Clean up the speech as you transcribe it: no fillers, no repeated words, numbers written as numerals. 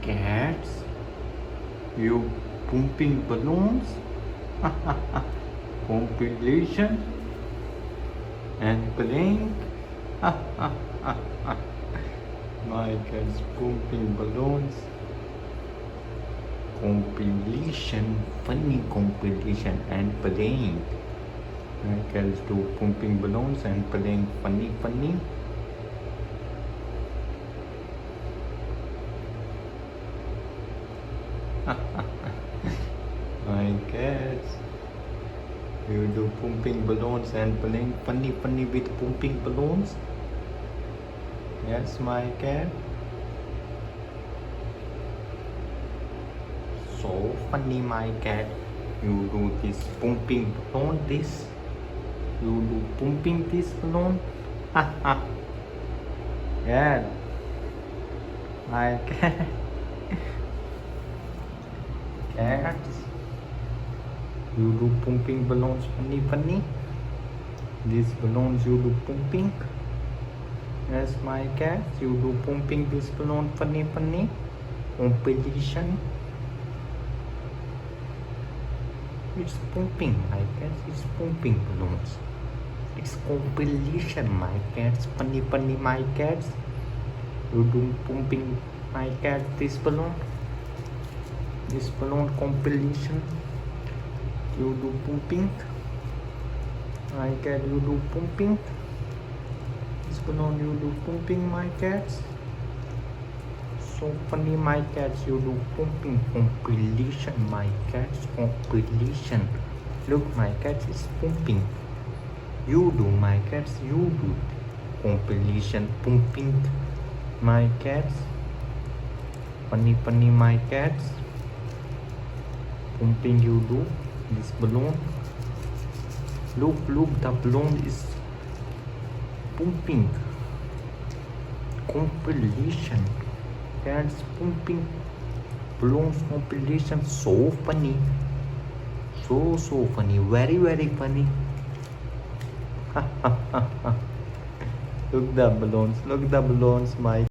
Cats, you pumping balloons, compilation and playing. My cat's pumping balloons, compilation, funny compilation and playing. My cats do pumping balloons and playing funny. My cats, you do pumping balloons and playing funny with pumping balloons. Yes, my cat. So funny, my cat. You do this pumping balloon, this. You do pumping this balloon. Yeah, my cat. Cats, you do pumping balloons funny. These balloons you do pumping. Yes, my cats, you do pumping this balloon funny. Compilation. It's pumping, my cats. It's pumping balloons. It's compilation, my cats. Funny, my cats. You do pumping, my cat. This balloon compilation. You do pumping. My cat, you do pumping. This balloon you do pumping, my cats. So funny, my cats. You do pumping compilation, my cats. Compilation. Look, my cat is pumping. You do, my cats. You do compilation pumping, my cats. Funny, my cats. Pumping you do this balloon. Look, the balloon is pumping. Compilation. Cats pumping balloons compilation. So funny. So funny. Very funny. Look the balloons, my